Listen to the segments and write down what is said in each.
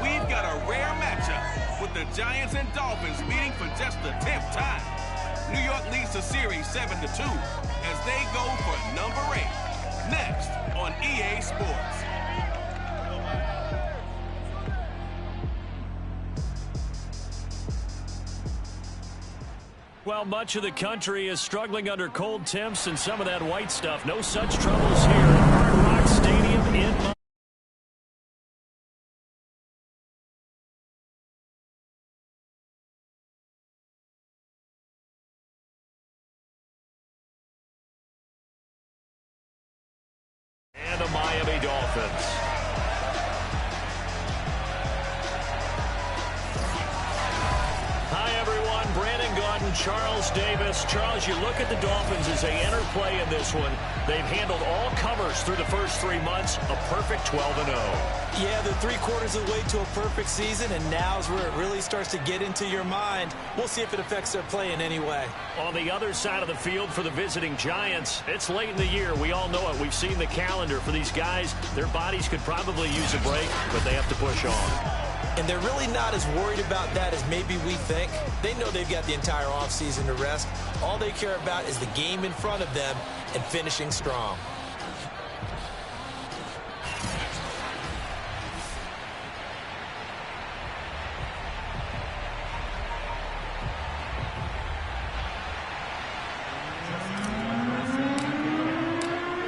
we've got a rare matchup with the Giants and Dolphins meeting for just the 10th time. New York leads the series 7-2 as they go for number 8. Next on EA Sports. Well, much of the country is struggling under cold temps and some of that white stuff. No such troubles here at Hard Rock Stadium in and the Miami Dolphins. Charles Davis. Charles, you look at the Dolphins as they enter play in this one. They've handled all comers through the first 3 months, a perfect 12-0. Yeah, they're 3/4 of the way to a perfect season, and now's where it really starts to get into your mind. We'll see if it affects their play in any way. On the other side of the field for the visiting Giants, it's late in the year. We all know it. We've seen the calendar for these guys. Their bodies could probably use a break, but they have to push on. And they're really not as worried about that as maybe we think. They know they've got the entire offseason to rest. All they care about is the game in front of them and finishing strong.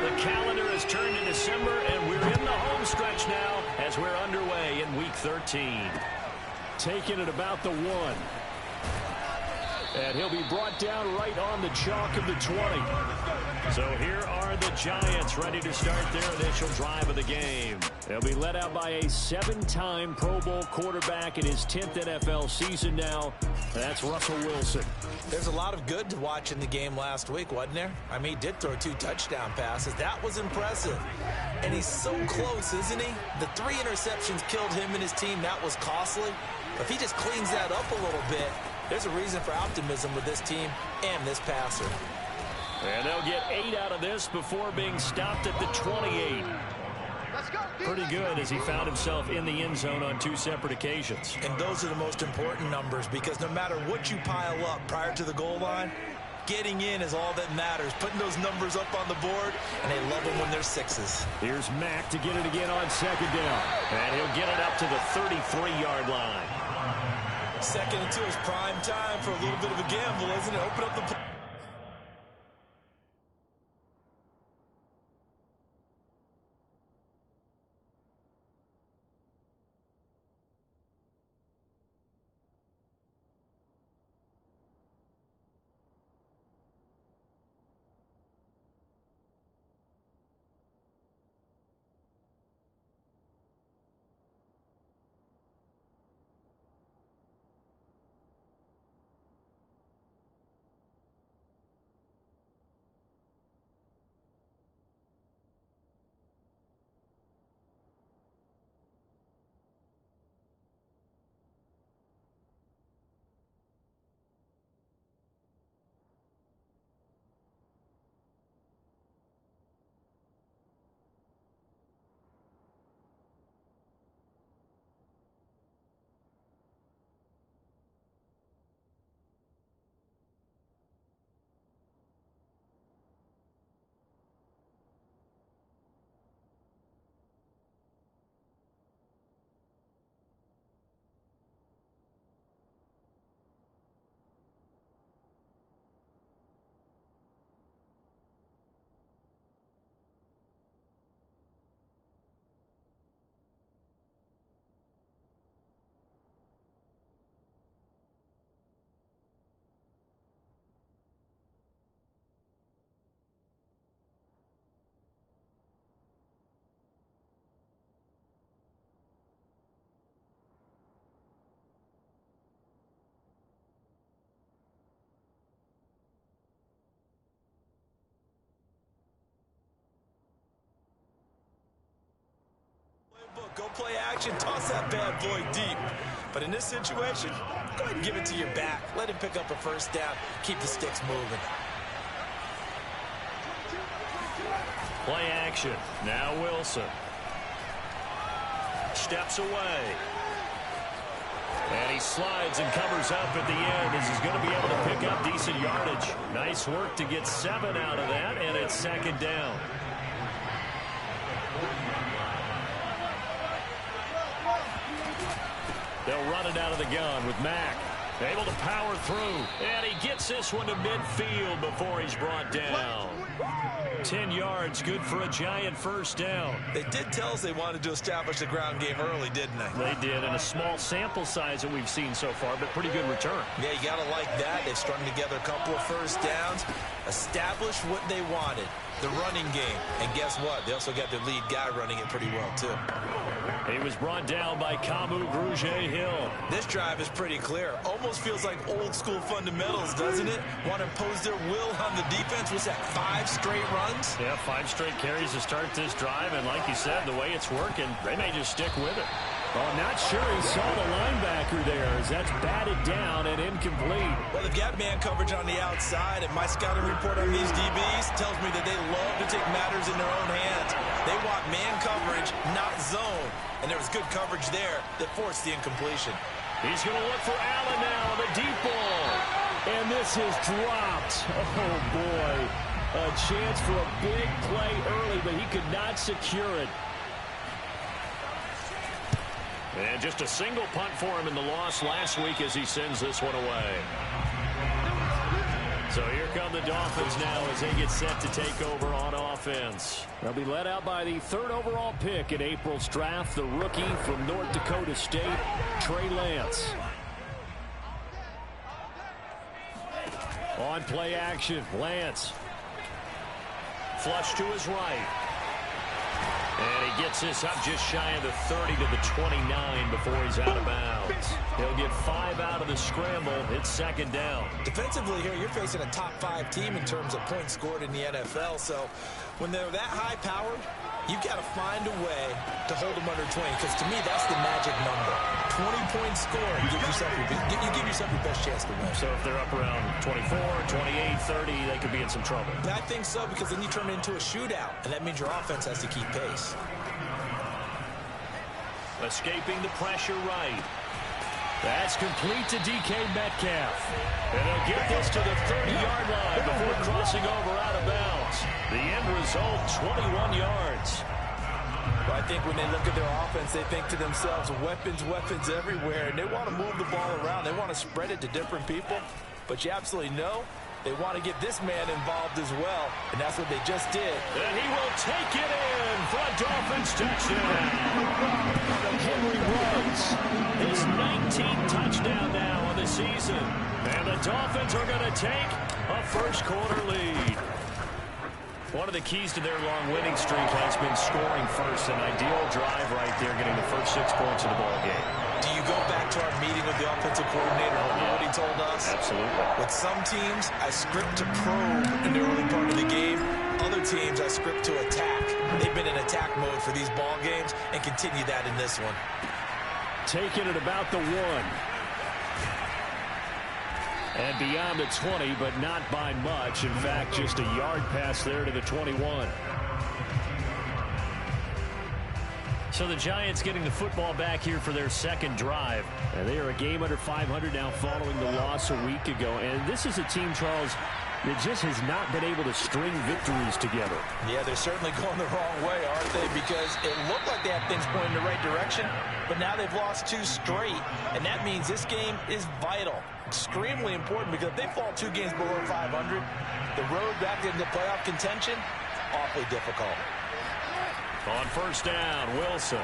The calendar has turned to December, and we're in the home stretch now as we're underway in Week 13. Taking it about the 1. And he'll be brought down right on the chalk of the 20. So here are the Giants ready to start their initial drive of the game. They'll be led out by a 7-time Pro Bowl quarterback in his 10th NFL season now. That's Russell Wilson. There's a lot of good to watch in the game last week, wasn't there? I mean, he did throw 2 touchdown passes. That was impressive. And he's so close, isn't he? The 3 interceptions killed him and his team. That was costly. If he just cleans that up a little bit, there's a reason for optimism with this team and this passer. And they'll get 8 out of this before being stopped at the 28. Pretty good as he found himself in the end zone on 2 separate occasions. And those are the most important numbers because no matter what you pile up prior to the goal line, getting in is all that matters. Putting those numbers up on the board, and they love them when they're 6s. Here's Mack to get it again on 2nd down. And he'll get it up to the 33-yard line. 2nd and 2 is prime time for a little bit of a gamble, isn't it? Open up the play. Go play action, toss that bad boy deep. But in this situation, go ahead and give it to your back. Let him pick up a 1st down. Keep the sticks moving. Play action. Now Wilson. Steps away. slides and covers up at the end as he's going to be able to pick up decent yardage. Nice work to get 7 out of that, and it's second down. They'll run it out of the gun with Mack. Able to power through. And he gets this one to midfield before he's brought down. 10 yards, good for a Giant first down. They did tell us they wanted to establish the ground game early, didn't they? They did, and a small sample size that we've seen so far, but pretty good return. Yeah, you got to like that. They've strung together a couple of first downs, established what they wanted, the running game. And guess what? They also got their lead guy running it pretty well, too. He was brought down by Kamu Grugier-Hill. This drive is pretty clear. Almost feels like old school fundamentals, doesn't it? Want to impose their will on the defense. Was that 5 straight runs? Yeah, 5 straight carries to start this drive. And like you said, the way it's working, they may just stick with it. Oh, not sure he saw the linebacker there as that's batted down and incomplete. Well, they've got man coverage on the outside, and my scouting report on these DBs tells me that they love to take matters in their own hands. They want man coverage, not zone. And there was good coverage there that forced the incompletion. He's going to look for Allen now on the deep ball. And this is dropped. Oh, boy. A chance for a big play early, but he could not secure it. And just a single punt for him in the loss last week as he sends this one away. So here come the Dolphins now as they get set to take over on offense. They'll be led out by the 3rd overall pick in April's draft, the rookie from North Dakota State, Trey Lance. On play action, Lance. Flush to his right. And he gets this up just shy of the 30 to the 29 before he's out of bounds. He'll get 5 out of the scramble. It's second down. Defensively here, you're facing a top 5 team in terms of points scored in the NFL. So when they're that high-powered, you've got to find a way to hold them under 20. Because to me, that's the magic number. 20 points scored, you give yourself your best chance to win. So if they're up around 24, 28, 30, they could be in some trouble. I think so, because then you turn it into a shootout, and that means your offense has to keep pace. Escaping the pressure right. That's complete to DK Metcalf. And they'll get this to the 30-yard line before crossing over out of bounds. The end result, 21 yards. Well, I think when they look at their offense, they think to themselves, weapons, weapons everywhere. And they want to move the ball around. They want to spread it to different people. But you absolutely know they want to get this man involved as well. And that's what they just did. And he will take it in for a Dolphins touchdown. Henry runs his 19th touchdown now of the season. And the Dolphins are going to take a first-quarter lead. One of the keys to their long winning streak has been scoring first. An ideal drive right there, getting the first 6 points of the ball game. Do you go back to our meeting with the offensive coordinator? Remember what he told us? Absolutely. With some teams, I script to probe in the early part of the game. Other teams, I script to attack. They've been in attack mode for these ball games and continue that in this one. Taking it about the 1. And beyond the 20, but not by much. In fact, just a yard pass there to the 21. So the Giants getting the football back here for their second drive. And they are a game under 500 now following the loss a week ago. And this is a team, Charles, that just has not been able to string victories together. Yeah, they're certainly going the wrong way, aren't they? Because it looked like they had things pointing in the right direction, but now they've lost 2 straight. And that means this game is vital. Extremely important, because if they fall 2 games below 500, the road back into playoff contention, awfully difficult. On first down, Wilson.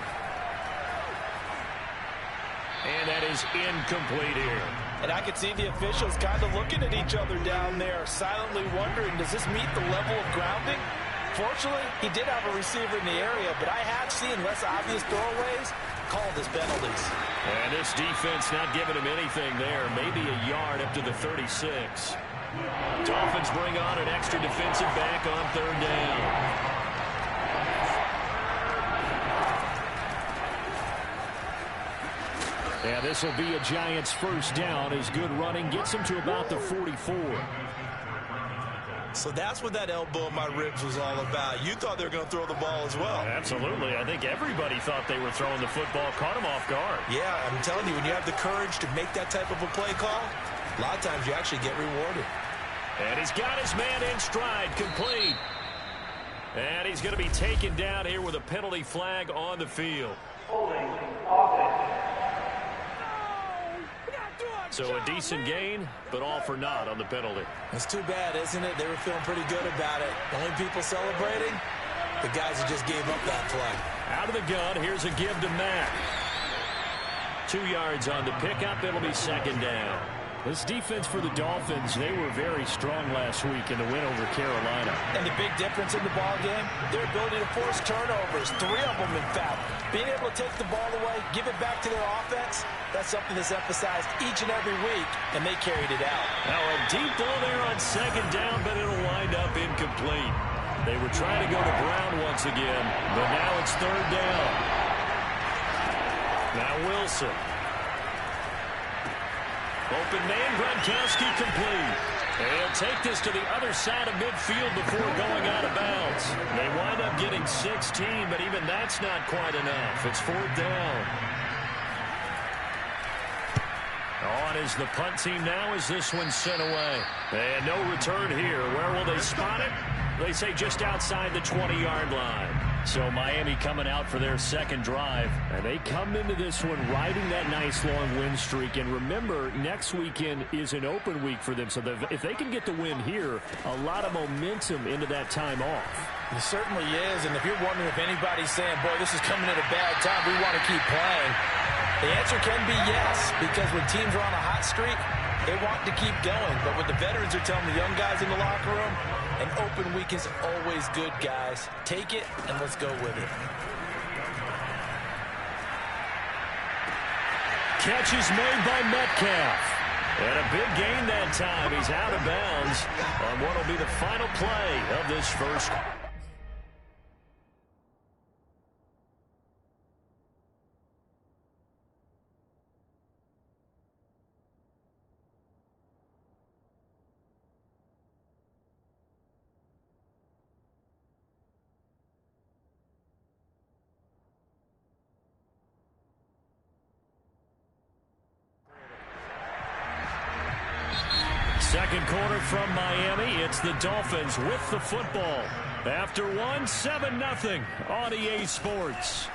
And that is incomplete here. And I could see the officials kind of looking at each other down there, silently wondering, does this meet the level of grounding? Fortunately, he did have a receiver in the area, but I have seen less obvious throwaways called as penalties. And this defense not giving him anything there. Maybe a yard up to the 36. Dolphins bring on an extra defensive back on third down. Yeah, this will be a Giants first down as good running gets them to about the 44. So that's what that elbow in my ribs was all about. You thought they were going to throw the ball as well. Absolutely. I think everybody thought they were throwing the football, caught him off guard. Yeah, I'm telling you, when you have the courage to make that type of a play call, a lot of times you actually get rewarded. And he's got his man in stride, complete. And he's going to be taken down here with a penalty flag on the field. Holding offense. So a decent gain, but all for naught on the penalty. It's too bad, isn't it? They were feeling pretty good about it. The only people celebrating, the guys who just gave up that play. Out of the gun, here's a give to Matt. 2 yards on the pickup. It'll be second down. This defense for the Dolphins, they were very strong last week in the win over Carolina. And the big difference in the ball game, their ability to force turnovers, 3 of them in fact. Being able to take the ball away, give it back to their offense, that's something that's emphasized each and every week, and they carried it out. Now a deep ball there on second down, but it'll wind up incomplete. They were trying to go to Brown once again, but now it's third down. Now Wilson. Open man, Gronkowski complete. And he'll take this to the other side of midfield before going out of bounds. They wind up getting 16, but even that's not quite enough. It's fourth down. On is the punt team now as this one's sent away. And no return here. Where will they spot it? They say just outside the 20-yard line. So Miami coming out for their second drive. And they come into this one riding that nice long win streak. And remember, next weekend is an open week for them. So if they can get the win here, a lot of momentum into that time off. It certainly is. And if you're wondering if anybody's saying, boy, this is coming at a bad time, we want to keep playing, the answer can be yes. Because when teams are on a hot streak, they want to keep going. But what the veterans are telling the young guys in the locker room, an open week is always good, guys. Take it, and let's go with it. Catch is made by Metcalf. And a big gain that time. He's out of bounds on what will be the final play of this first. Second quarter from Miami. It's the Dolphins with the football. After one, 7-0 on EA Sports.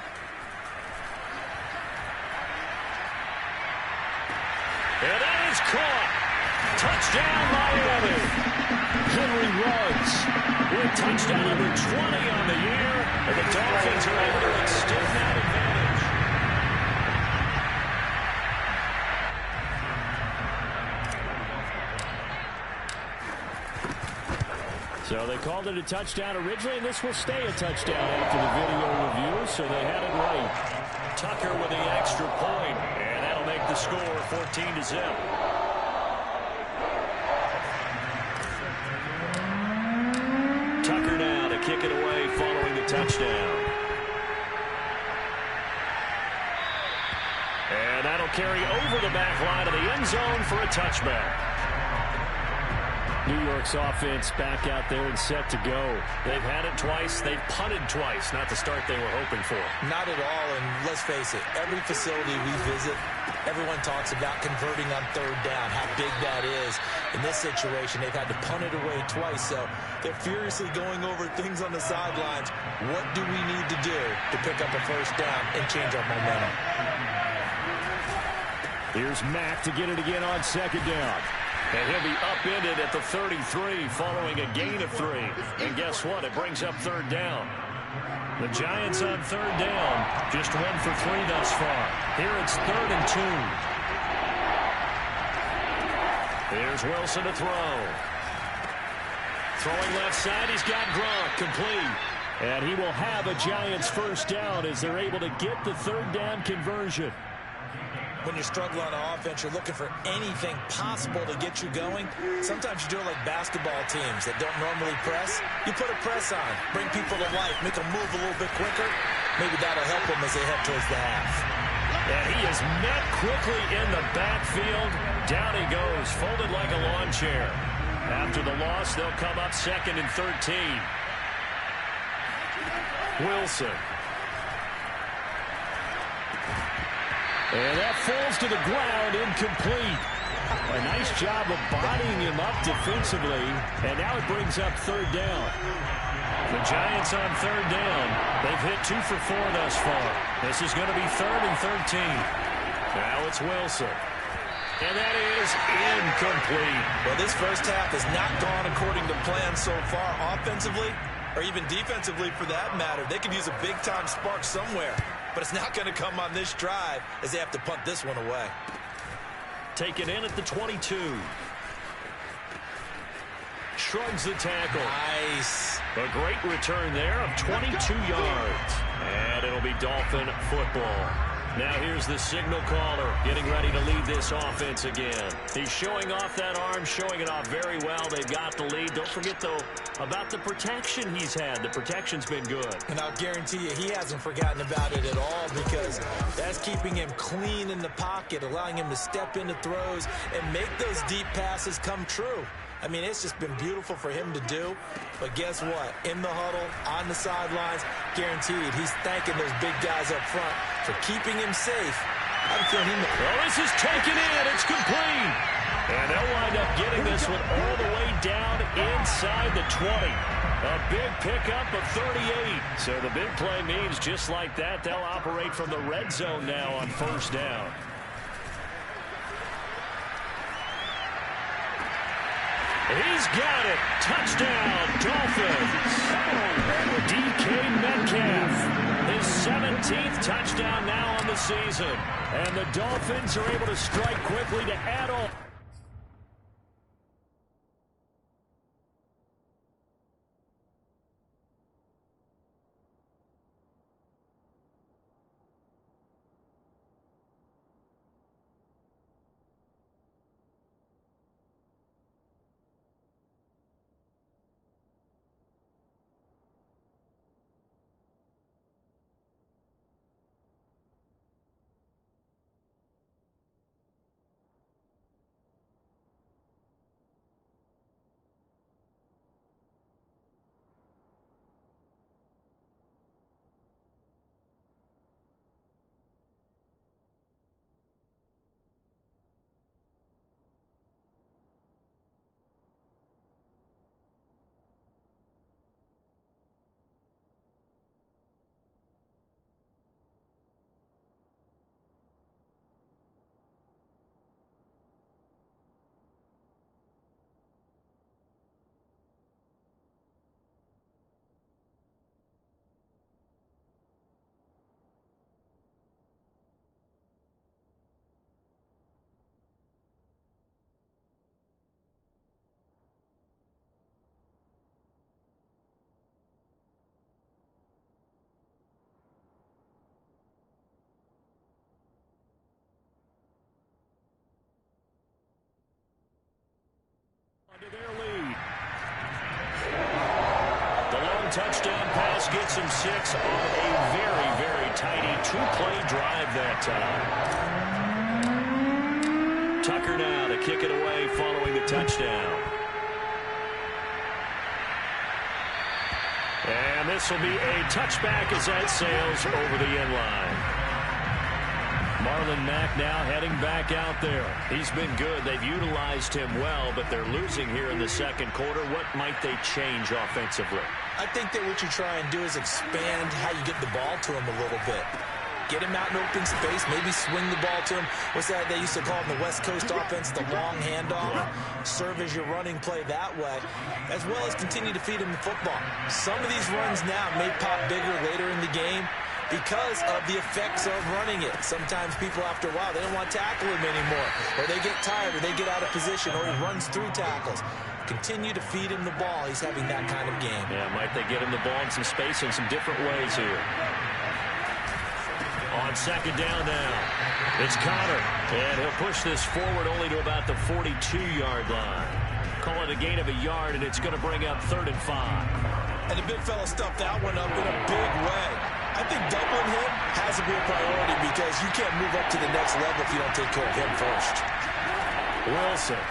And that is caught. Touchdown, Miami. Henry runs with touchdown number 20 on the year. And the Dolphins are able to extend that advantage. So they called it a touchdown originally, and this will stay a touchdown after the video review, so they had it right. Tucker with the extra point, and that'll make the score 14-0. Tucker now to kick it away following the touchdown. And that'll carry over the back line of the end zone for a touchback. New York's offense back out there and set to go. They've had it twice. They've punted twice. Not the start they were hoping for. Not at all, and let's face it, every facility we visit, everyone talks about converting on third down, how big that is. In this situation, they've had to punt it away twice, so they're furiously going over things on the sidelines. What do we need to do to pick up a first down and change our momentum? Here's Mack to get it again on second down. And he'll be upended at the 33 following a gain of 3. And guess what? It brings up third down. The Giants on third down. Just 1 for 3 thus far. Here it's 3rd and 2. Here's Wilson to throw. Throwing left side. He's got Gronk complete. And he will have a Giants first down as they're able to get the third down conversion. When you're struggling on offense, you're looking for anything possible to get you going. Sometimes you do it like basketball teams that don't normally press. You put a press on, bring people to life, make them move a little bit quicker. Maybe that'll help them as they head towards the half. And he is met quickly in the backfield. Down he goes, folded like a lawn chair. After the loss, they'll come up 2nd and 13. Wilson. And that falls to the ground, incomplete. A nice job of bodying him up defensively, and now it brings up 3rd down. The Giants on 3rd down. They've hit 2 for 4 thus far. This is going to be 3rd and 13. Now it's Wilson. And that is incomplete. Well, this first half has not gone according to plan so far offensively, or even defensively for that matter. They could use a big-time spark somewhere, but it's not going to come on this drive as they have to punt this one away. Taken in at the 22. Shrugs the tackle. Nice. A great return there of 22 yards. And it'll be Dolphin football. Now here's the signal caller getting ready to lead this offense again. He's showing off that arm, showing it off very well. They've got the lead. Don't forget, though, about the protection he's had. The protection's been good. And I'll guarantee you he hasn't forgotten about it at all, because that's keeping him clean in the pocket, allowing him to step into throws and make those deep passes come true. I mean, it's just been beautiful for him to do. But guess what? In the huddle, on the sidelines, guaranteed he's thanking those big guys up front for keeping him safe. I'm feeling him. Well, this is taken in. It's complete. And they'll wind up getting this one all the way down inside the 20. A big pickup of 38. So the big play means just like that, they'll operate from the red zone now on 1st down. He's got it. Touchdown, Dolphins. DK Metcalf, his 17th touchdown now on the season. And the Dolphins are able to strike quickly to add on. To their lead. The long touchdown pass gets him 6 on a very, very tiny 2-play drive that time. Tucker now to kick it away following the touchdown. And this will be a touchback as that sails over the end line. Marlon Mack now heading back out there. He's been good. They've utilized him well, but they're losing here in the second quarter. What might they change offensively? I think that what you try and do is expand how you get the ball to him a little bit. Get him out in open space, maybe swing the ball to him. What's that they used to call in the West Coast offense, the long handoff? Serve as your running play that way, as well as continue to feed him the football. Some of these runs now may pop bigger later in the game because of the effects of running it. Sometimes people, after a while, they don't want to tackle him anymore, or they get tired, or they get out of position, or he runs through tackles. Continue to feed him the ball. He's having that kind of game. Yeah, might they get him the ball in some space in some different ways here. On 2nd down now, it's Connor, and he'll push this forward only to about the 42-yard line. Call it a gain of a yard, and it's going to bring up 3rd and 5. And the big fella stuffed that one up in a big way. I think doubling him has to be a priority, because you can't move up to the next level if you don't take care of him first. Wilson.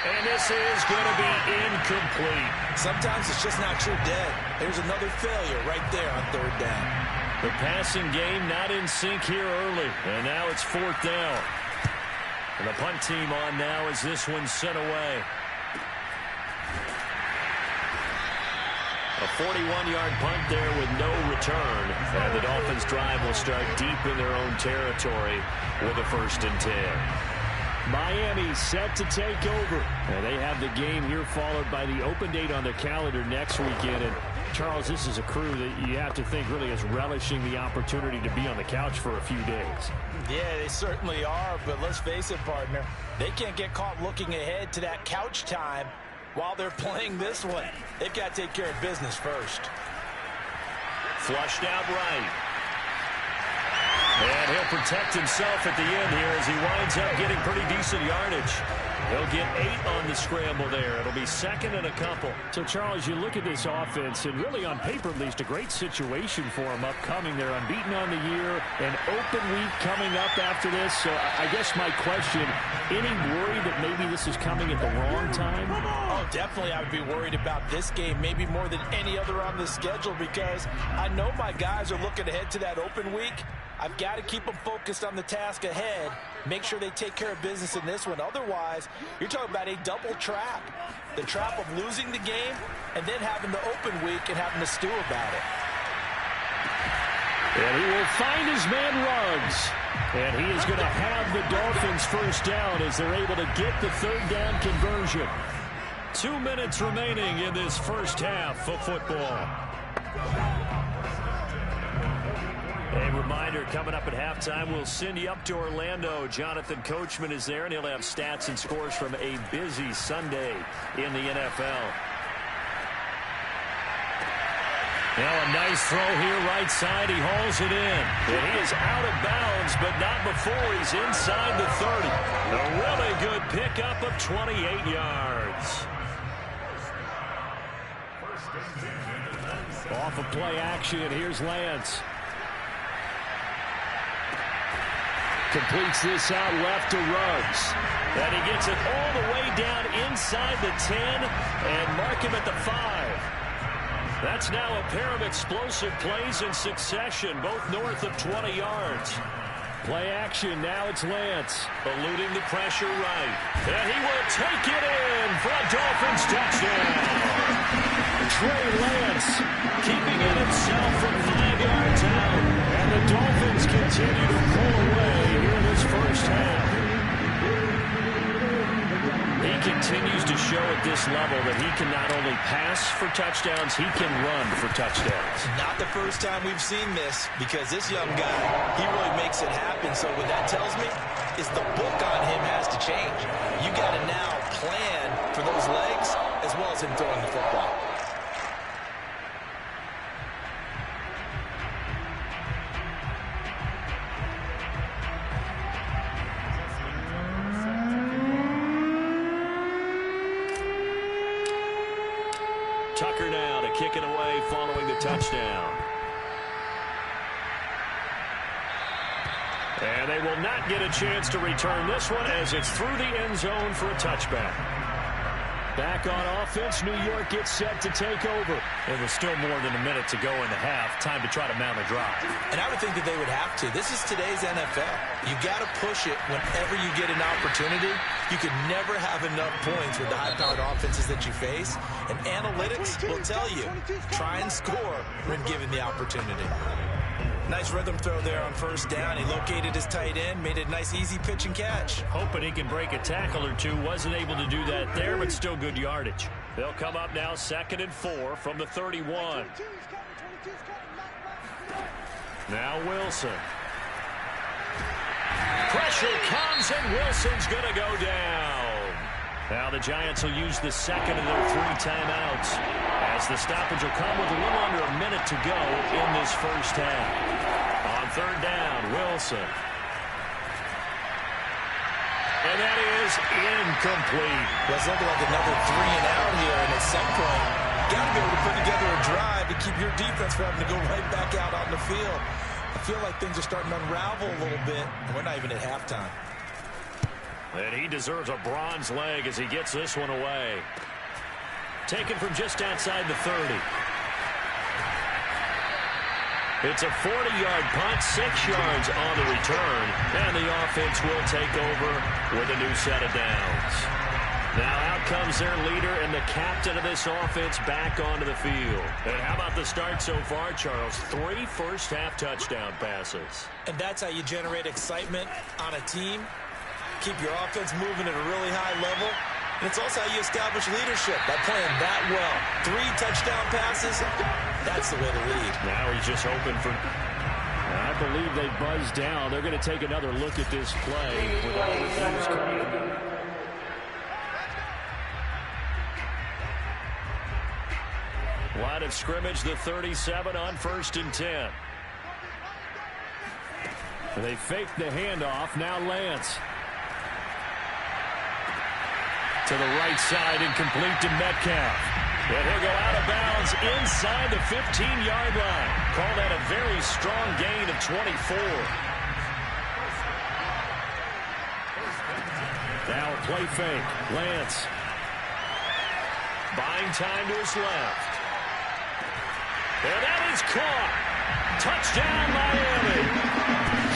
And this is going to be incomplete. Sometimes it's just not your day. There's another failure right there on third down. The passing game not in sync here early. And now it's fourth down. And the punt team on now as this one's sent away. A 41-yard punt there with no return. And the Dolphins' drive will start deep in their own territory with a 1st and 10. Miami set to take over. And they have the game here followed by the open date on their calendar next weekend. And Charles, this is a crew that you have to think really is relishing the opportunity to be on the couch for a few days. Yeah, they certainly are, but let's face it, partner. They can't get caught looking ahead to that couch time while they're playing this one. They've got to take care of business first. Flushed out right. And he'll protect himself at the end here as he winds up getting pretty decent yardage. He'll get 8 on the scramble there. It'll be 2nd and a couple. So, Charles, you look at this offense, and really on paper at least, a great situation for them upcoming. They're unbeaten on the year, an open week coming up after this. So I guess my question, any worry that maybe this is coming at the wrong time? Oh, definitely I would be worried about this game, maybe more than any other on the schedule, because I know my guys are looking ahead to that open week. I've got to keep them focused on the task ahead, make sure they take care of business in this one. Otherwise, you're talking about a double trap. The trap of losing the game and then having the open week and having to stew about it. And he will find his man Ruggs. And he is going to have the Dolphins 1st down as they're able to get the 3rd down conversion. 2 minutes remaining in this first half of football. A reminder, coming up at halftime, we'll send you up to Orlando. Jonathan Coachman is there, and he'll have stats and scores from a busy Sunday in the NFL. Now a nice throw here right side. He hauls it in. And he is out of bounds, but not before he's inside the 30. A really good pickup of 28 yards. Off of play action, here's Lance. Completes this out left to Ruggs. And he gets it all the way down inside the 10 and mark him at the 5. That's now a pair of explosive plays in succession, both north of 20 yards. Play action, now it's Lance. Eluding the pressure right. And he will take it in for a Dolphins touchdown. Trey Lance keeping it himself from 5 yards out. And the Dolphins continue to pull away here in this first half. He continues to show at this level that he can not only pass for touchdowns, he can run for touchdowns. Not the first time we've seen this, because this young guy, he really makes it happen. So what that tells me is the book on him has to change. You got to now plan for those legs as well as him throwing the football. Tucker now to kick it away following the touchdown. And they will not get a chance to return this one as it's through the end zone for a touchback. Back on offense, New York gets set to take over. And with still more than a minute to go in the half, time to try to mount a drive. And I would think that they would have to. This is today's NFL. You got to push it whenever you get an opportunity. You could never have enough points with the high-powered offenses that you face. And analytics will tell you, try and score when given the opportunity. Nice rhythm throw there on first down. He located his tight end, made it a nice, easy pitch and catch. Hoping he can break a tackle or two. Wasn't able to do that there, but still good yardage. They'll come up now 2nd and 4 from the 31. Now Wilson. Pressure comes, and Wilson's going to go down. Now the Giants will use the second of their 3 timeouts, as the stoppage will come with a little under a minute to go in this first half. On 3rd down, Wilson. And that is incomplete. Let's look like another 3 and out here, and at some point, you got to be able to put together a drive to keep your defense from having to go right back out on the field. I feel like things are starting to unravel a little bit, and we're not even at halftime. And he deserves a bronze leg as he gets this one away. Taken from just outside the 30. It's a 40-yard punt, 6 yards on the return, and the offense will take over with a new set of downs. Now out comes their leader and the captain of this offense back onto the field. And how about the start so far, Charles? 3 first-half touchdown passes. And that's how you generate excitement on a team. Keep your offense moving at a really high level. And it's also how you establish leadership by playing that well. 3 touchdown passes, that's the way to lead. Now he's just hoping for... I believe they buzzed down. They're going to take another look at this play with all reviews coming. Line of scrimmage, the 37 on 1st and 10. They fake the handoff. Now Lance. To the right side and complete to Metcalf. And he'll go out of bounds inside the 15-yard line. Call that a very strong gain of 24. Now a play fake. Lance. Buying time to his left. And that is caught. Touchdown, Miami.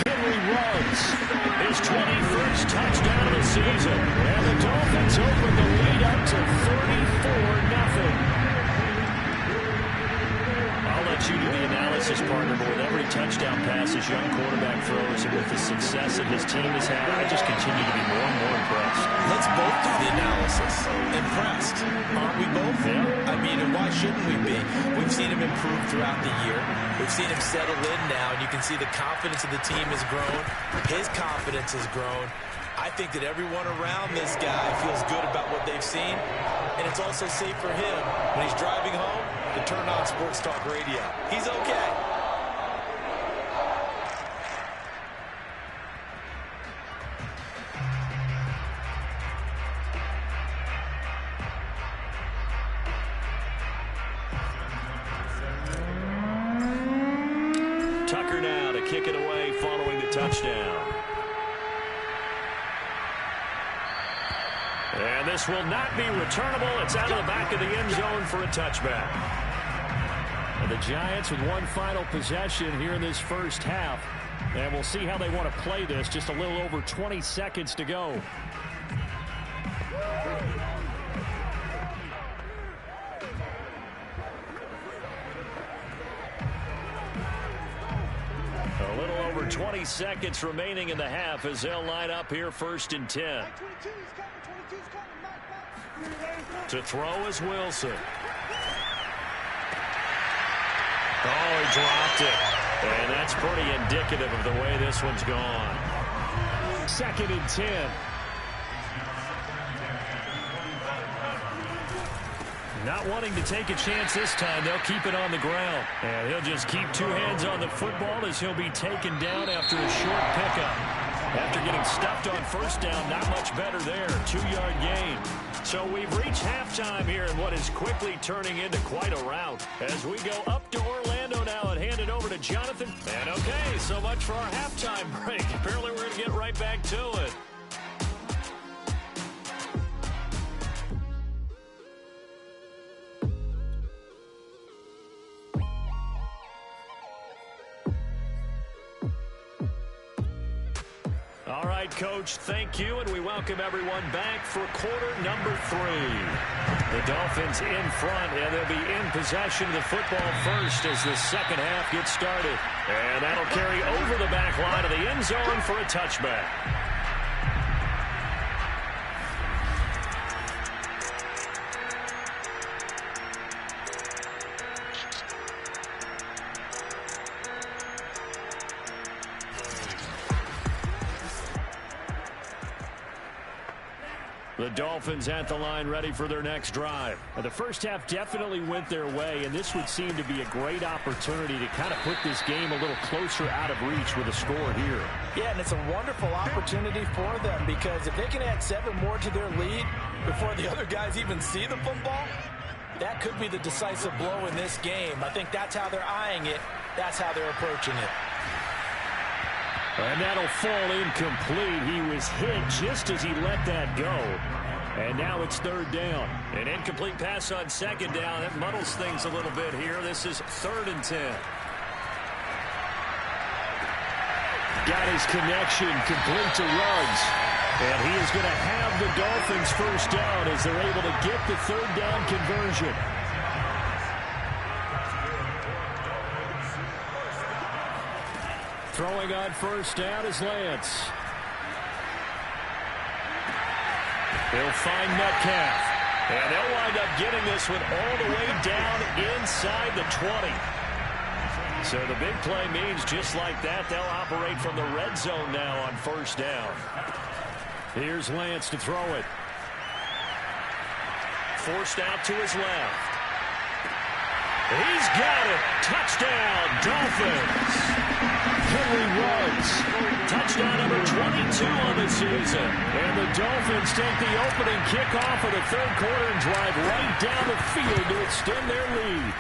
Henry runs his 21st touchdown of the season. And the Dolphins open the lead up to 34-0. I'll let you do the analysis, partner, but with every touchdown pass this young quarterback throws and with the success that his team has had, I just continue to be more and more impressed. Let's both do the analysis. Impressed. Aren't we both? Yeah. I mean, and why shouldn't we be? We've seen him improve throughout the year. We've seen him settle in now, and you can see the confidence of the team has grown. His confidence has grown. I think that everyone around this guy feels good about what they've seen, and it's also safe for him when he's driving home to turn on Sports Talk Radio. He's okay. Tucker now to kick it away following the touchdown. And this will not be returnable. It's out of the back of the end zone for a touchback. And the Giants with one final possession here in this first half. And we'll see how they want to play this. Just a little over 20 seconds to go. A little over 20 seconds remaining in the half as they'll line up here 1st and 10. To throw is Wilson. Oh, he dropped it. And that's pretty indicative of the way this one's gone. 2nd and 10. Not wanting to take a chance this time. They'll keep it on the ground. And he'll just keep 2 hands on the football as he'll be taken down after a short pickup. After getting stuffed on 1st down, not much better there. 2-yard gain. So we've reached halftime here in what is quickly turning into quite a rout. As we go up to Orlando now and hand it over to Jonathan. And okay, so much for our halftime break. Apparently we're going to get right back to it. All right, Coach, thank you, and we welcome everyone back for quarter number 3. The Dolphins in front, and they'll be in possession of the football first as the second half gets started. And that'll carry over the back line of the end zone for a touchback. The Dolphins at the line ready for their next drive. The first half definitely went their way, and this would seem to be a great opportunity to kind of put this game a little closer out of reach with a score here. Yeah, and it's a wonderful opportunity for them because if they can add 7 more to their lead before the other guys even see the football, that could be the decisive blow in this game. I think that's how they're eyeing it. That's how they're approaching it. And that'll fall incomplete. He was hit just as he let that go. And now it's third down. An incomplete pass on second down. That muddles things a little bit here. This is 3rd and 10. Got his connection complete to Ruggs. And he is going to have the Dolphins first down as they're able to get the third down conversion. Throwing on first down is Lance. He'll find Metcalf. And they'll wind up getting this one all the way down inside the 20. So the big play means just like that, they'll operate from the red zone now on first down. Here's Lance to throw it. Forced out to his left. He's got it. Touchdown, Dolphins. Henry Ruggs. Touchdown number 22 on the season. And the Dolphins take the opening kickoff of the third quarter and drive right down the field to extend their lead.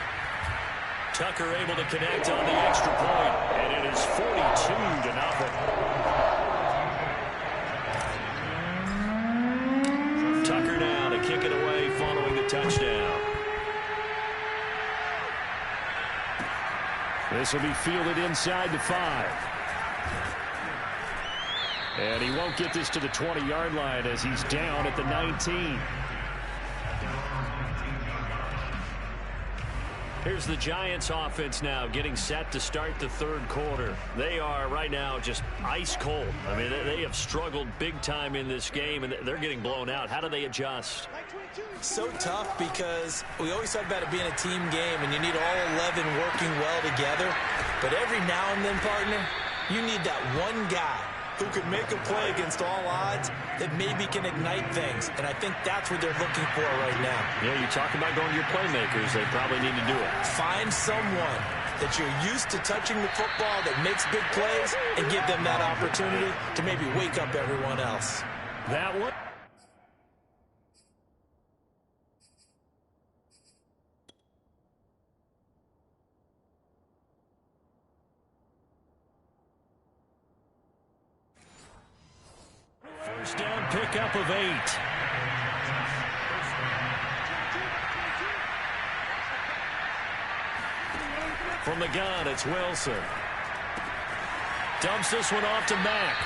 Tucker able to connect on the extra point, and it is 42-0. Tucker now to kick it away following the touchdown. This will be fielded inside the 5. And he won't get this to the 20-yard line as he's down at the 19. Here's the Giants offense now getting set to start the third quarter. They are right now just ice cold. I mean, they have struggled big time in this game, and they're getting blown out. How do they adjust? So tough because we always talk about it being a team game, and you need all 11 working well together. But every now and then, partner, you need that one guy who can make a play against all odds that maybe can ignite things. And I think that's what they're looking for right now. Yeah, you talk about going to your playmakers. They probably need to do it. Find someone that you're used to touching the football that makes big plays and give them that opportunity to maybe wake up everyone else. That one. First down pickup of 8. From the gun, it's Wilson. Dumps this one off to Mack.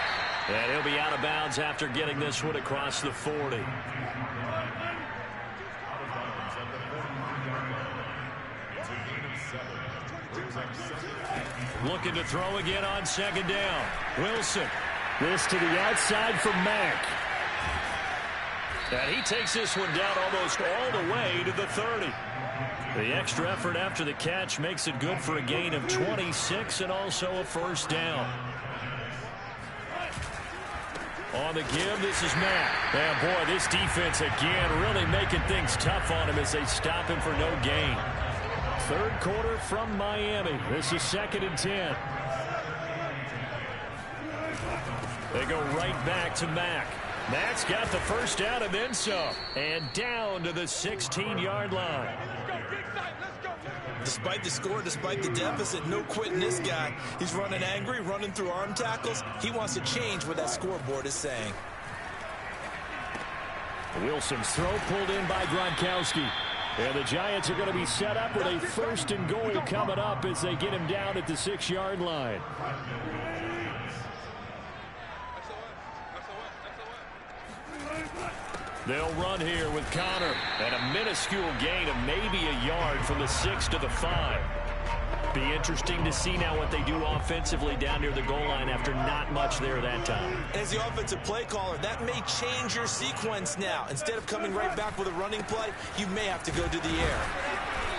And he'll be out of bounds after getting this one across the 40. Looking to throw again on second down. Wilson. This to the outside for Mack. And he takes this one down almost all the way to the 30. The extra effort after the catch makes it good for a gain of 26 and also a first down. On the give, this is Mack. And boy, this defense again really making things tough on him as they stop him for no gain. Third quarter from Miami. This is 2nd and 10. They go right back to Mack. Mack's got the first down and then some. And down to the 16-yard line. Despite the score, despite the deficit, no quitting this guy. He's running angry, running through arm tackles. He wants to change what that scoreboard is saying. Wilson's throw pulled in by Gronkowski. And the Giants are going to be set up with a 1st and goal coming up as they get him down at the 6-yard line. They'll run here with Connor. And a minuscule gain of maybe a yard from the 6 to the 5. Be interesting to see now what they do offensively down near the goal line after not much there that time. As the offensive play caller, that may change your sequence now. Instead of coming right back with a running play, you may have to go to the air.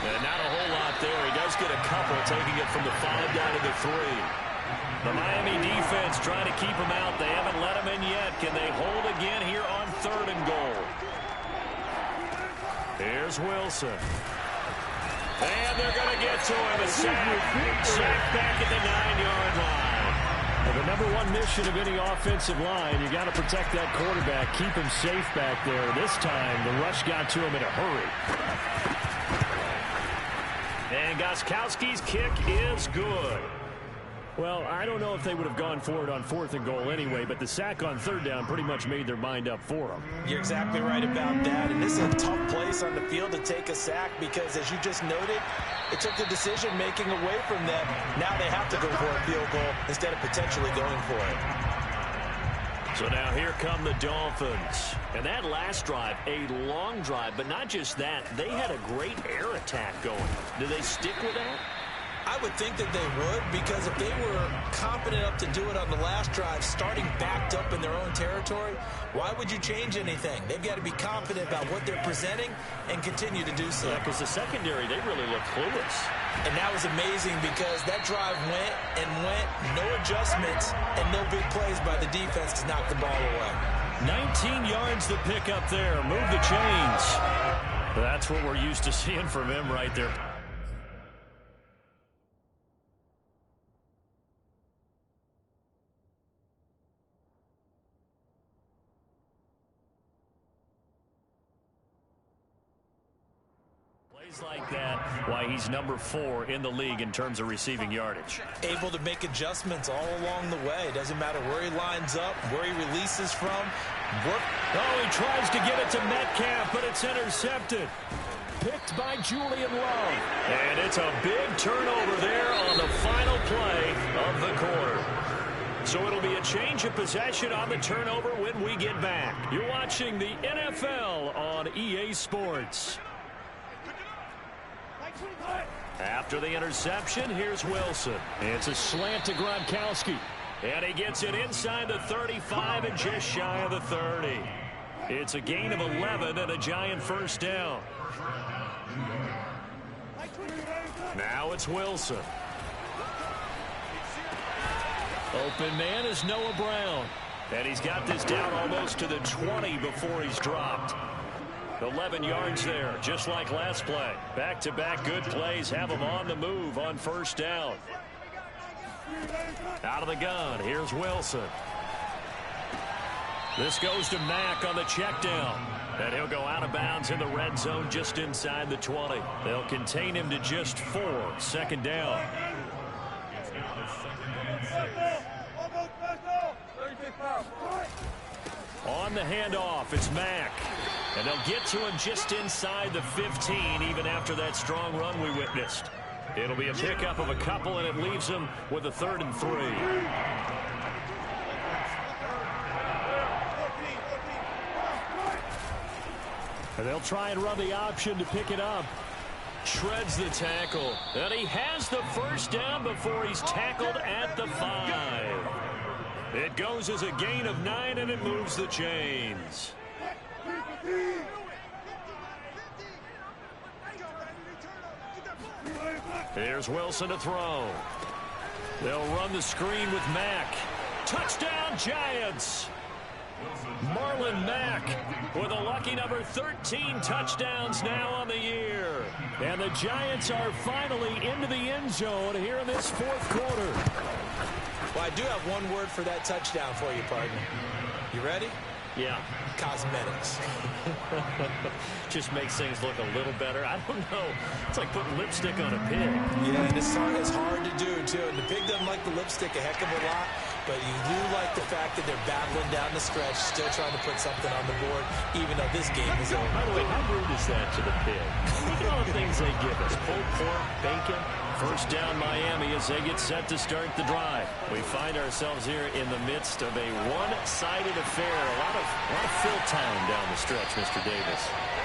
And not a whole lot there. He does get a couple, taking it from the 5 down to the 3. The Miami defense trying to keep him out. They haven't let him in yet. Can they hold again here on 3rd and goal? Here's Wilson. And they're going to get to him. A sack back at the 9-yard line. Well, the number one mission of any offensive line, you got to protect that quarterback, keep him safe back there. This time, the rush got to him in a hurry. And Gostkowski's kick is good. Well, I don't know if they would have gone for it on 4th and goal anyway, but the sack on 3rd down pretty much made their mind up for them. You're exactly right about that, and this is a tough place on the field to take a sack because, as you just noted, it took the decision-making away from them. Now they have to go for a field goal instead of potentially going for it. So now here come the Dolphins. And that last drive, a long drive, but not just that. They had a great air attack going. Do they stick with that? I would think that they would, because if they were confident enough to do it on the last drive, starting backed up in their own territory, why would you change anything? They've got to be confident about what they're presenting and continue to do so. Yeah, because the secondary, they really look clueless. And that was amazing because that drive went and went, no adjustments, and no big plays by the defense to knock the ball away. 19 yards to pick up there. Move the chains. That's what we're used to seeing from him right there. Like that, why he's number 4 in the league in terms of receiving yardage. Able to make adjustments all along the way. Doesn't matter where he lines up, where he releases from. Oh, he tries to get it to Metcalf, but it's intercepted. Picked by Julian Love. And it's a big turnover there on the final play of the quarter. So it'll be a change of possession on the turnover when we get back. You're watching the NFL on EA Sports. After the interception, here's Wilson. It's a slant to Gronkowski. And he gets it inside the 35 and just shy of the 30. It's a gain of 11 and a Giant first down. Now it's Wilson. Open man is Noah Brown. And he's got this down almost to the 20 before he's dropped. 11 yards there, just like last play. Back-to-back good plays have him on the move on first down. Out of the gun, here's Wilson. This goes to Mack on the check down. And he'll go out of bounds in the red zone just inside the 20. They'll contain him to just 4. Second down. On the handoff, it's Mack. And they'll get to him just inside the 15, even after that strong run we witnessed. It'll be a pickup of a couple, and it leaves him with a 3rd and 3. And they'll try and run the option to pick it up. Shreds the tackle. And he has the first down before he's tackled at the 5. It goes as a gain of 9, and it moves the chains. Here's Wilson to throw. They'll run the screen with Mack. Touchdown, Giants! Marlon Mack with a lucky number 13 touchdowns now on the year. And the Giants are finally into the end zone here in this 4th quarter. Well, I do have one word for that touchdown for you, partner. You ready? Yeah. Cosmetics. Just makes things look a little better. I don't know. It's like putting lipstick on a pig. Yeah, and this song is hard to do, too. And the pig doesn't like the lipstick a heck of a lot, but you do like the fact that they're battling down the stretch, still trying to put something on the board, even though this game is over. By the way, how rude is that to the pig? Look at all the things they give us. Pulled pork, bacon. First down Miami as they get set to start the drive. We find ourselves here in the midst of a one-sided affair. A lot of fill time down the stretch, Mr. Davis.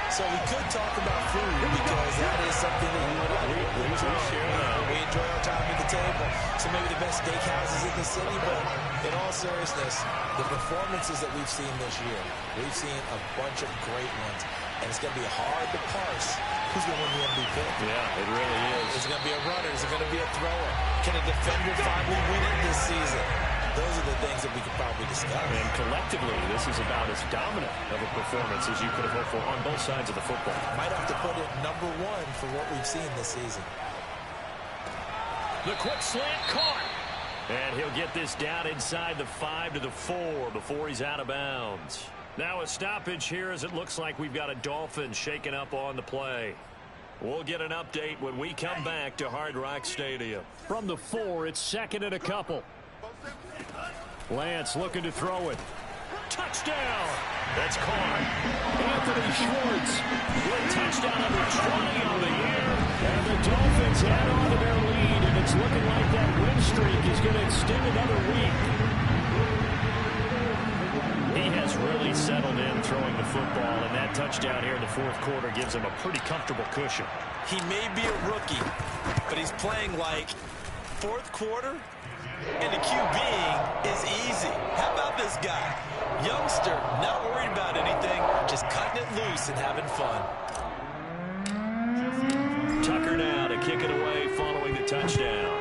So we could talk about food because that is something that you and I we enjoy our time at the table. So maybe the best steakhouses in the city, but in all seriousness, the performances that we've seen this year, we've seen a bunch of great ones. And it's going to be hard to parse who's going to win the MVP. Yeah, it really is. Is it going to be a runner? Is it going to be a thrower? Can a defender finally win it this season? Those are the things that we could probably discuss. And collectively, this is about as dominant of a performance as you could have hoped for on both sides of the football. Might have to put it number 1 for what we've seen this season. The quick slant caught. And he'll get this down inside the 5 to the 4 before he's out of bounds. Now a stoppage here as it looks like we've got a Dolphin shaking up on the play. We'll get an update when we come back to Hard Rock Stadium. From the 4, it's 2nd and a couple. Lance looking to throw it. Touchdown! That's caught. Anthony Schwartz with touchdown number 20 on the year. And the Dolphins add on to their lead, and it's looking like that win streak is going to extend another week. He has really settled in throwing the football, and that touchdown here in the 4th quarter gives him a pretty comfortable cushion. He may be a rookie, but he's playing like 4th quarter, and the QBing is easy. How about this guy? Youngster, not worried about anything, just cutting it loose and having fun. Tucker now to kick it away following the touchdown.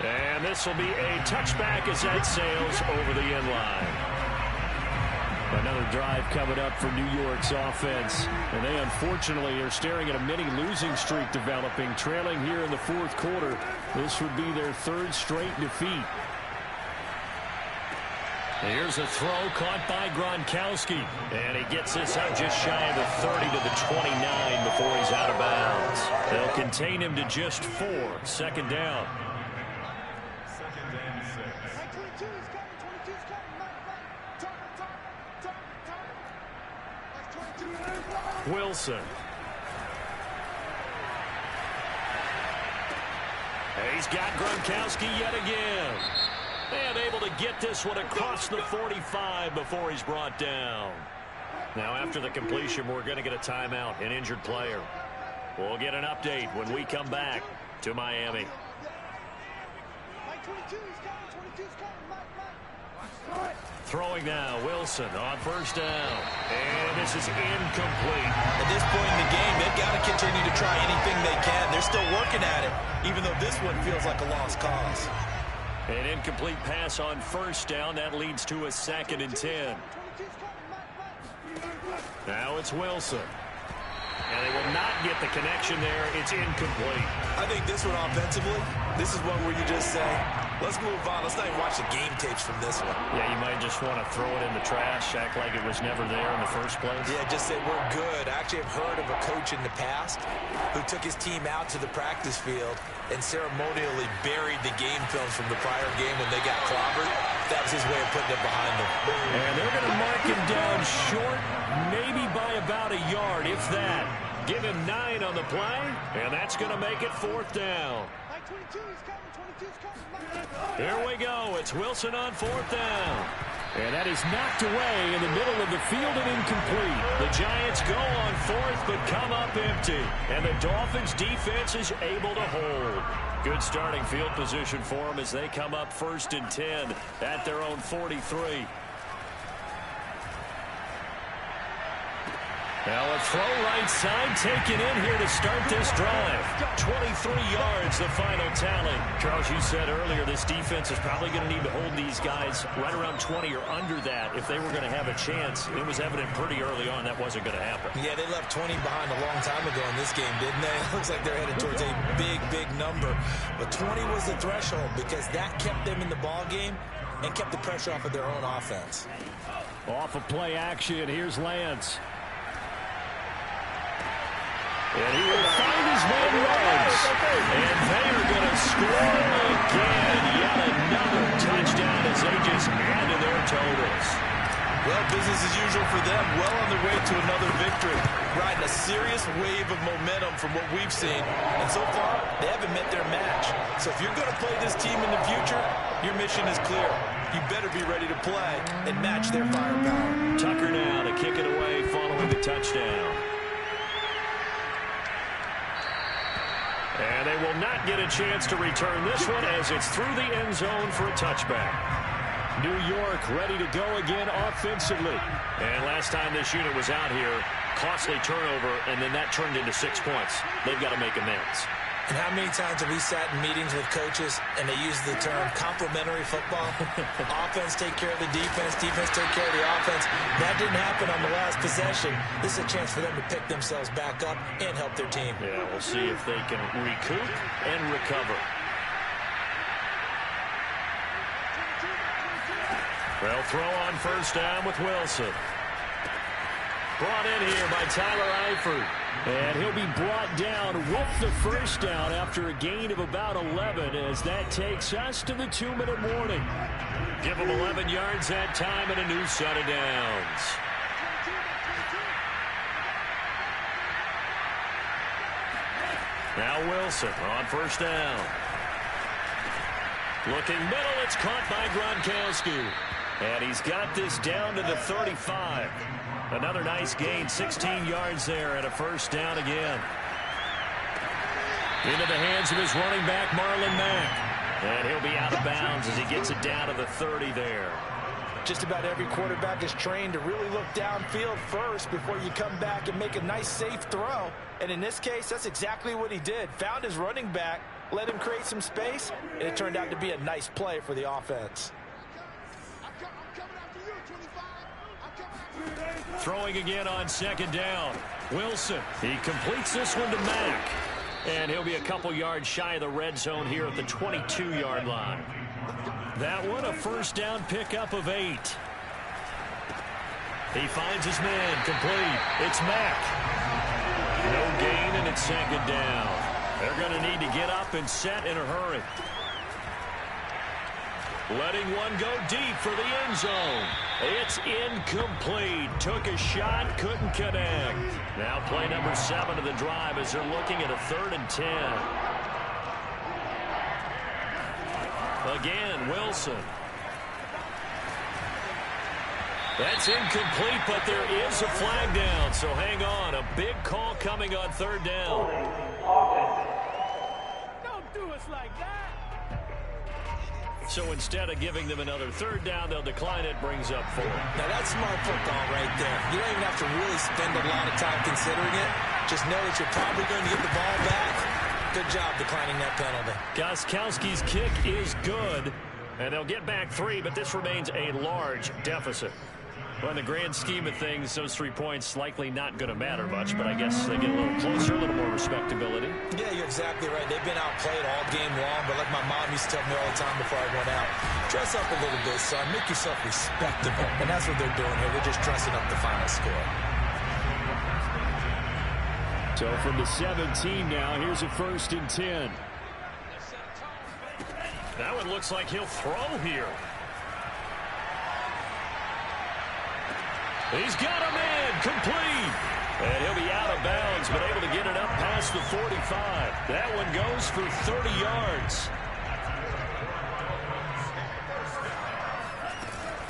And this will be a touchback as that sails over the end line. Another drive coming up for New York's offense. And they unfortunately are staring at a mini losing streak developing, trailing here in the 4th quarter. This would be their 3rd straight defeat. Here's a throw caught by Gronkowski. And he gets this out just shy of the 30 to the 29 before he's out of bounds. They'll contain him to just 4. 2nd down. Wilson. He's got Gronkowski yet again. And able to get this one across the 45 before he's brought down. Now after the completion, we're going to get a timeout, an injured player. We'll get an update when we come back to Miami. Throwing now, Wilson on 1st down. And this is incomplete. At this point in the game, they've got to continue to try anything they can. They're still working at it, even though this one feels like a lost cause. An incomplete pass on 1st down. That leads to a 2nd and 10. Now it's Wilson. And they will not get the connection there. It's incomplete. I think this one offensively, this is one where you just say, let's move on. Let's not even watch the game tapes from this one. Yeah, you might just want to throw it in the trash, act like it was never there in the first place. Yeah, just say we're good. I actually have heard of a coach in the past who took his team out to the practice field and ceremonially buried the game films from the prior game when they got clobbered. That was his way of putting it behind them. And they're going to mark him down short, maybe by about a yard, if that. Give him 9 on the play, and that's going to make it 4th down. Here we go. It's Wilson on 4th down. And that is knocked away in the middle of the field and incomplete. The Giants go on 4th but come up empty. And the Dolphins defense is able to hold. Good starting field position for them as they come up 1st and 10 at their own 43. Now a throw right side taken in here to start this drive. 23 yards, the final tally. Charles, you said earlier this defense is probably going to need to hold these guys right around 20 or under that if they were going to have a chance. It was evident pretty early on that wasn't going to happen. Yeah, they left 20 behind a long time ago in this game, didn't they? It looks like they're headed towards a big, big number. But 20 was the threshold because that kept them in the ball game and kept the pressure off of their own offense. Off of play action, here's Lance. And he will find his man Rhodes. And they are going to score again. Yet another touchdown as they just add to their totals. Well, business as usual for them. Well on their way to another victory. Riding a serious wave of momentum from what we've seen. And so far, they haven't met their match. So if you're going to play this team in the future, your mission is clear. You better be ready to play and match their firepower. Tucker now to kick it away following the touchdown. And they will not get a chance to return this one as it's through the end zone for a touchback. New York ready to go again offensively. And last time this unit was out here, costly turnover, and then that turned into 6 points. They've got to make amends. And how many times have we sat in meetings with coaches and they use the term complementary football? Offense take care of the defense, defense take care of the offense. That didn't happen on the last possession. This is a chance for them to pick themselves back up and help their team. Yeah, we'll see if they can recoup and recover. They'll throw on 1st down with Wilson. Brought in here by Tyler Eifert. And he'll be brought down with the first down after a gain of about 11 as that takes us to the 2-minute warning. Give him 11 yards that time and a new set of downs. Now Wilson on first down. Looking middle, it's caught by Gronkowski. And he's got this down to the 35. Another nice gain, 16 yards there and a first down again. Into the hands of his running back, Marlon Mack. And he'll be out of bounds as he gets it down to the 30 there. Just about every quarterback is trained to really look downfield first before you come back and make a nice, safe throw. And in this case, that's exactly what he did. Found his running back, let him create some space, and it turned out to be a nice play for the offense. Throwing again on second down. Wilson, he completes this one to Mack. And he'll be a couple yards shy of the red zone here at the 22-yard line. That one, a first down pickup of 8. He finds his man, complete. It's Mack. No gain, and it's second down. They're going to need to get up and set in a hurry. Letting one go deep for the end zone. It's incomplete. Took a shot, couldn't connect. Now play number 7 of the drive as they're looking at a 3rd and 10. Again, Wilson. That's incomplete, but there is a flag down, so hang on. A big call coming on 3rd down. Don't do us like that. So instead of giving them another 3rd down, they'll decline it, brings up 4. Now that's smart football right there. You don't even have to really spend a lot of time considering it. Just know that you're probably going to get the ball back. Good job declining that penalty. Gostkowski's kick is good, and they'll get back 3, but this remains a large deficit. Well, in the grand scheme of things, those 3 points likely not going to matter much, but I guess they get a little closer, a little more respectability. Yeah, you're exactly right. They've been outplayed all game long, but like my mom used to tell me all the time before I went out, dress up a little bit, son. Make yourself respectable. And that's what they're doing here. They're just dressing up the final score. So from the 17 now, here's a 1st and 10. That one looks like he'll throw here. He's got a man, complete. And he'll be out of bounds, but able to get it up past the 45. That one goes for 30 yards.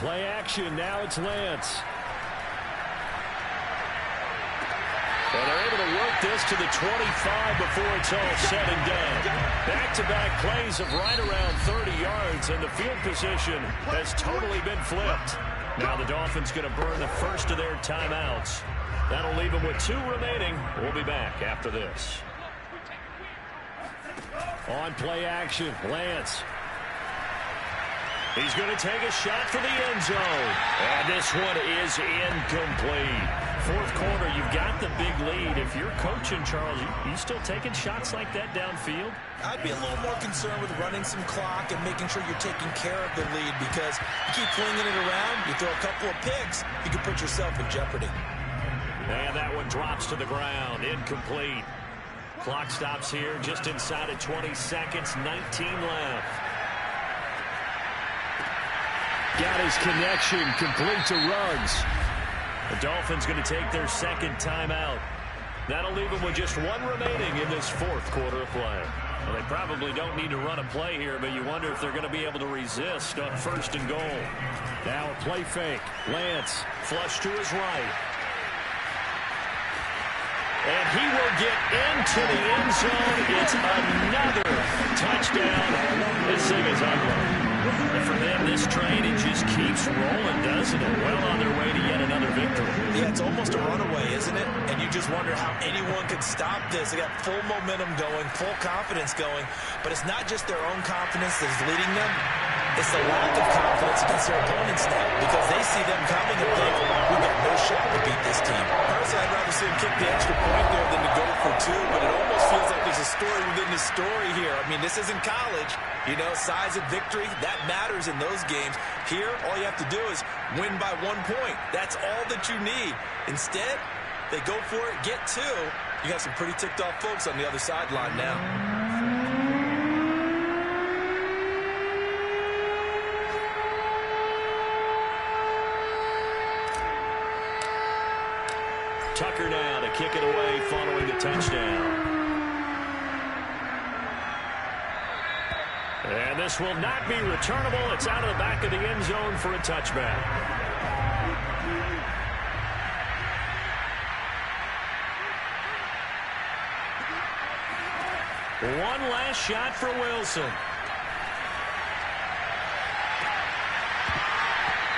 Play action, now it's Lance. And they're able to work this to the 25 before it's all said and done. Back-to-back plays of right around 30 yards, and the field position has totally been flipped. Now the Dolphins going to burn the first of their timeouts. That'll leave them with 2 remaining. We'll be back after this. On play action, Lance. He's going to take a shot for the end zone. And this one is incomplete. 4th quarter, you've got the big lead. If you're coaching, Charles, you still taking shots like that downfield? I'd be a little more concerned with running some clock and making sure you're taking care of the lead, because you keep flinging it around, you throw a couple of picks, you can put yourself in jeopardy. And that one drops to the ground. Incomplete. Clock stops here just inside of 20 seconds. 19 left. Got his connection. Complete to Ruggs. The Dolphins going to take their 2nd timeout. That'll leave them with just 1 remaining in this 4th quarter of play. Well, they probably don't need to run a play here, but you wonder if they're going to be able to resist on 1st and goal. Now a play fake. Lance flush to his right. And he will get into the end zone. It's another touchdown. This thing is ugly. And for them, this train, it just keeps rolling, doesn't it? Well on their way to yet another victory. Yeah, it's almost a runaway, isn't it? And you just wonder how anyone could stop this. They got full momentum going, full confidence going. But it's not just their own confidence that is leading them. It's the lack of confidence against their opponents now, because they see them coming and think, we've got no shot to beat this team. Personally, I'd rather see them kick the extra point there than to go for 2, but it almost feels like they there's a story within the story here. I mean, this isn't college. You know, size of victory, that matters in those games. Here, all you have to do is win by 1 point. That's all that you need. Instead, they go for it, get 2. You got some pretty ticked off folks on the other sideline now. Tucker now to kick it away following the touchdown. And this will not be returnable. It's out of the back of the end zone for a touchback. One last shot for Wilson.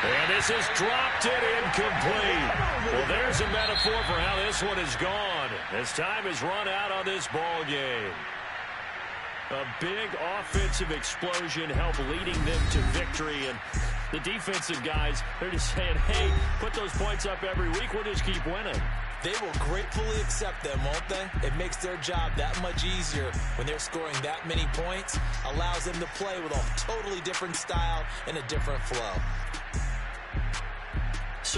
And this is dropped it incomplete. Well, there's a metaphor for how this one is gone. As time has run out on this ball game. A big offensive explosion helped leading them to victory. And the defensive guys, they're just saying, hey, put those points up every week. We'll just keep winning. They will gratefully accept them, won't they? It makes their job that much easier when they're scoring that many points. Allows them to play with a totally different style and a different flow.